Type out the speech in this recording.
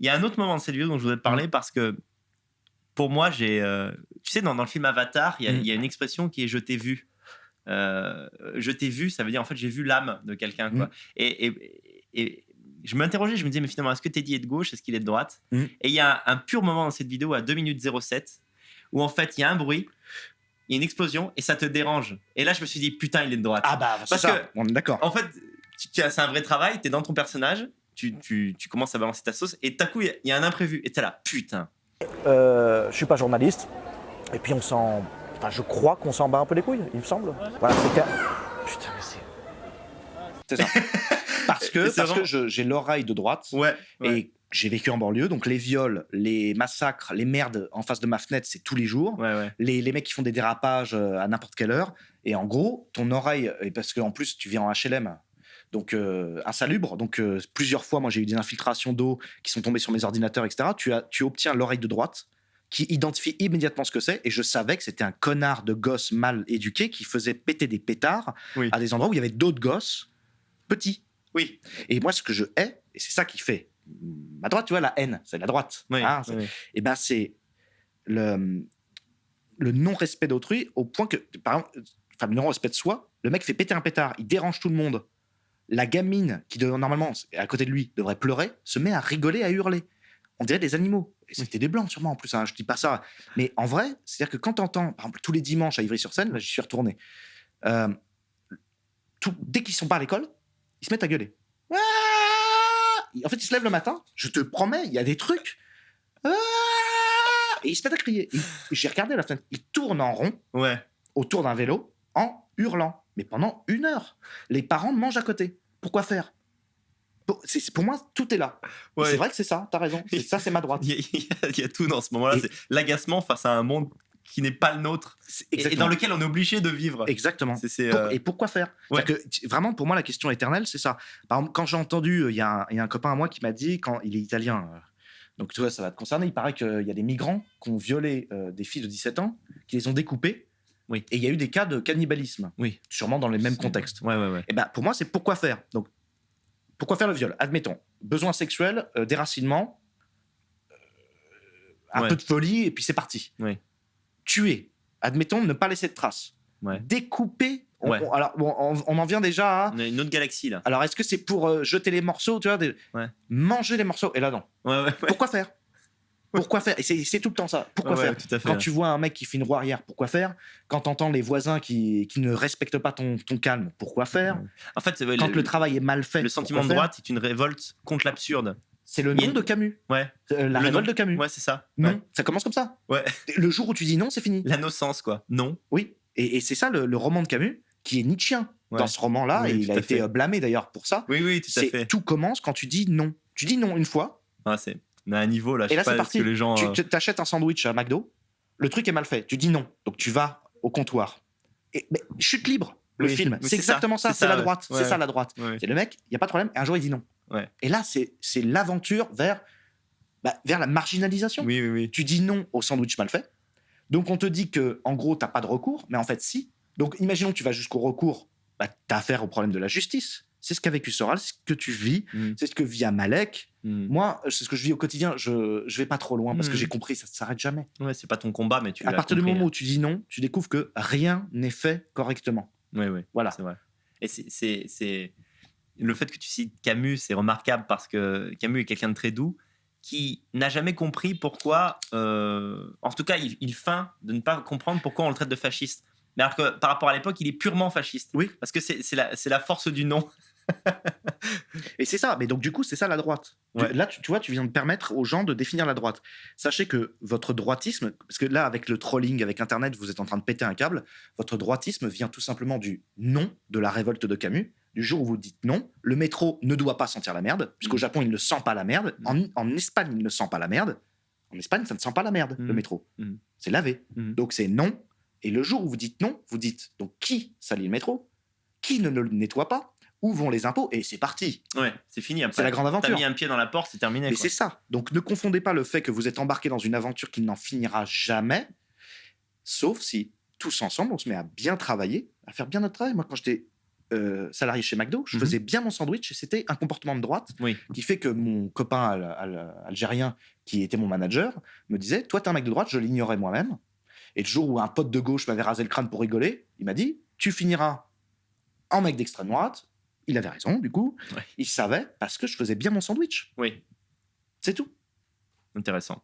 Il y a un autre moment de cette vidéo dont je voudrais te parler parce que pour moi, tu sais, dans le film Avatar, il y a une expression qui est je t'ai vu. Je t'ai vu, ça veut dire en fait j'ai vu l'âme de quelqu'un, quoi. Et je m'interrogeais, je me disais, mais finalement, est-ce que Teddy est de gauche, est-ce qu'il est de droite? Et il y a un pur moment dans cette vidéo à 2 minutes 07 où en fait il y a un bruit, il y a une explosion et ça te dérange. Et là, je me suis dit, putain, il est de droite. Ah bah, parce que, on est d'accord. En fait, c'est un vrai travail, t'es dans ton personnage, tu commences à balancer ta sauce et d'un coup, il y a un imprévu et t'es là, putain. Je suis pas journaliste, et puis enfin, je crois qu'on s'en bat un peu les couilles, il me semble. Voilà, c'était... Putain, mais c'est ça. parce que j'ai l'oreille de droite, et j'ai vécu en banlieue, donc les viols, les massacres, les merdes en face de ma fenêtre, c'est tous les jours. Les mecs qui font des dérapages à n'importe quelle heure, et en gros, ton oreille, et parce qu'en plus tu vis en HLM, donc insalubre, donc plusieurs fois moi j'ai eu des infiltrations d'eau qui sont tombées sur mes ordinateurs, etc. Tu obtiens l'oreille de droite qui identifie immédiatement ce que c'est, et je savais que c'était un connard de gosse mal éduqué qui faisait péter des pétards à des endroits où il y avait d'autres gosses petits. Et moi ce que je hais, et c'est ça qui fait ma droite, tu vois, la haine, c'est la droite, et ben c'est le non-respect d'autrui, au point que, par exemple, le non-respect de soi, le mec fait péter un pétard, il dérange tout le monde. La gamine qui normalement à côté de lui devrait pleurer se met à rigoler, à hurler. On dirait des animaux. Et c'était des blancs sûrement en plus, hein, je dis pas ça. Mais en vrai, c'est-à-dire que quand t'entends, par exemple, tous les dimanches à Ivry-sur-Seine, là j'y suis retourné, dès qu'ils sont pas à l'école, ils se mettent à gueuler. En fait, ils se lèvent le matin, je te promets, il y a des trucs. Et ils se mettent à crier. Et j'ai regardé à la fenêtre, ils tournent en rond autour d'un vélo en hurlant. Mais pendant 1 heure, les parents mangent à côté. Pourquoi faire? Pour moi, tout est là. C'est vrai que c'est ça, t'as raison. Ça, c'est ma droite. Il y a tout dans ce moment-là. C'est l'agacement face à un monde qui n'est pas le nôtre et dans lequel on est obligé de vivre. Exactement. Et pourquoi faire? Que, vraiment, pour moi, la question éternelle, c'est ça. Par exemple, quand j'ai entendu, il y a un copain à moi qui m'a dit, quand il est italien, donc tu vois, ça va te concerner, il paraît qu'il y a des migrants qui ont violé des filles de 17 ans, qui les ont découpées. Et il y a eu des cas de cannibalisme, sûrement dans les mêmes contextes. Et ben, pour moi, c'est pourquoi faire. Donc, pourquoi faire le viol? Admettons, besoin sexuel, déracinement, un peu de folie, et puis c'est parti. Tuer, admettons, ne pas laisser de traces. Découper, alors, on en vient déjà à... On a une autre galaxie, là. Alors, est-ce que c'est pour jeter les morceaux, tu vois, manger les morceaux? Et là, non. Pourquoi faire? Pourquoi faire? Et c'est tout le temps ça. Pourquoi faire? Quand tu vois un mec qui fait une roue arrière, pourquoi faire? Quand tu entends les voisins qui ne respectent pas ton calme, pourquoi faire? En fait, quand le travail est mal fait, le sentiment de droite, c'est une révolte contre l'absurde. C'est le nom de Camus. La révolte de Camus. C'est ça. Non, ça commence comme ça. Le jour où tu dis non, c'est fini. La nocence, quoi. Non. Oui, et c'est ça le roman de Camus, qui est nietzschéen. Dans ce roman-là, et il a été blâmé d'ailleurs pour ça. Oui, tout à fait. Tout commence quand tu dis non. Tu dis non une fois. C'est... On a un niveau là, et là, c'est parti. Que les gens, tu t'achètes un sandwich à McDo, le truc est mal fait, tu dis non, donc tu vas au comptoir. Mais chute libre, le film, c'est exactement ça, c'est la droite, c'est ça la droite. C'est le mec, il n'y a pas de problème, et un jour il dit non. Et là, c'est l'aventure vers la marginalisation. Tu dis non au sandwich mal fait, donc on te dit que en gros, tu n'as pas de recours, mais en fait, si. Donc imaginons que tu vas jusqu'au recours, tu as affaire au problème de la justice. C'est ce qu'a vécu Soral, c'est ce que tu vis, c'est ce que vit Amalek. Moi, c'est ce que je vis au quotidien. Je vais pas trop loin parce que j'ai compris, ça ne s'arrête jamais. C'est pas ton combat, mais tu l'as à partir compris, du moment où tu dis non, tu découvres que rien n'est fait correctement. Voilà. C'est vrai. Et c'est le fait que tu cites Camus, c'est remarquable parce que Camus est quelqu'un de très doux qui n'a jamais compris pourquoi, en tout cas, il feint de ne pas comprendre pourquoi on le traite de fasciste. Mais alors que par rapport à l'époque, il est purement fasciste. Parce que c'est la force du non. Et c'est ça, mais donc du coup, c'est ça la droite. Là, tu vois, tu viens de permettre aux gens de définir la droite. Sachez que votre droitisme, parce que là, avec le trolling, avec Internet, vous êtes en train de péter un câble, votre droitisme vient tout simplement du non de la révolte de Camus. Du jour où vous dites non, le métro ne doit pas sentir la merde, puisqu'au Japon, il ne sent pas la merde. En Espagne, il ne sent pas la merde. En Espagne, ça ne sent pas la merde, le métro. C'est lavé. Donc c'est non. Et le jour où vous dites non, vous dites donc qui salit le métro, qui ne le nettoie pas, où vont les impôts, et c'est parti. C'est fini. Après, c'est la grande aventure. T'as mis un pied dans la porte, c'est terminé. Mais c'est ça. Donc ne confondez pas le fait que vous êtes embarqué dans une aventure qui n'en finira jamais, sauf si tous ensemble on se met à bien travailler, à faire bien notre travail. Moi, quand j'étais salarié chez McDo, je faisais bien mon sandwich et c'était un comportement de droite qui fait que mon copain algérien, qui était mon manager, me disait « Toi, t'es un mec de droite », je l'ignorais moi-même. Et le jour où un pote de gauche m'avait rasé le crâne pour rigoler, il m'a dit « Tu finiras en mec d'extrême droite ». Il avait raison, du coup. Il savait parce que je faisais bien mon sandwich. Oui. C'est tout. Intéressant.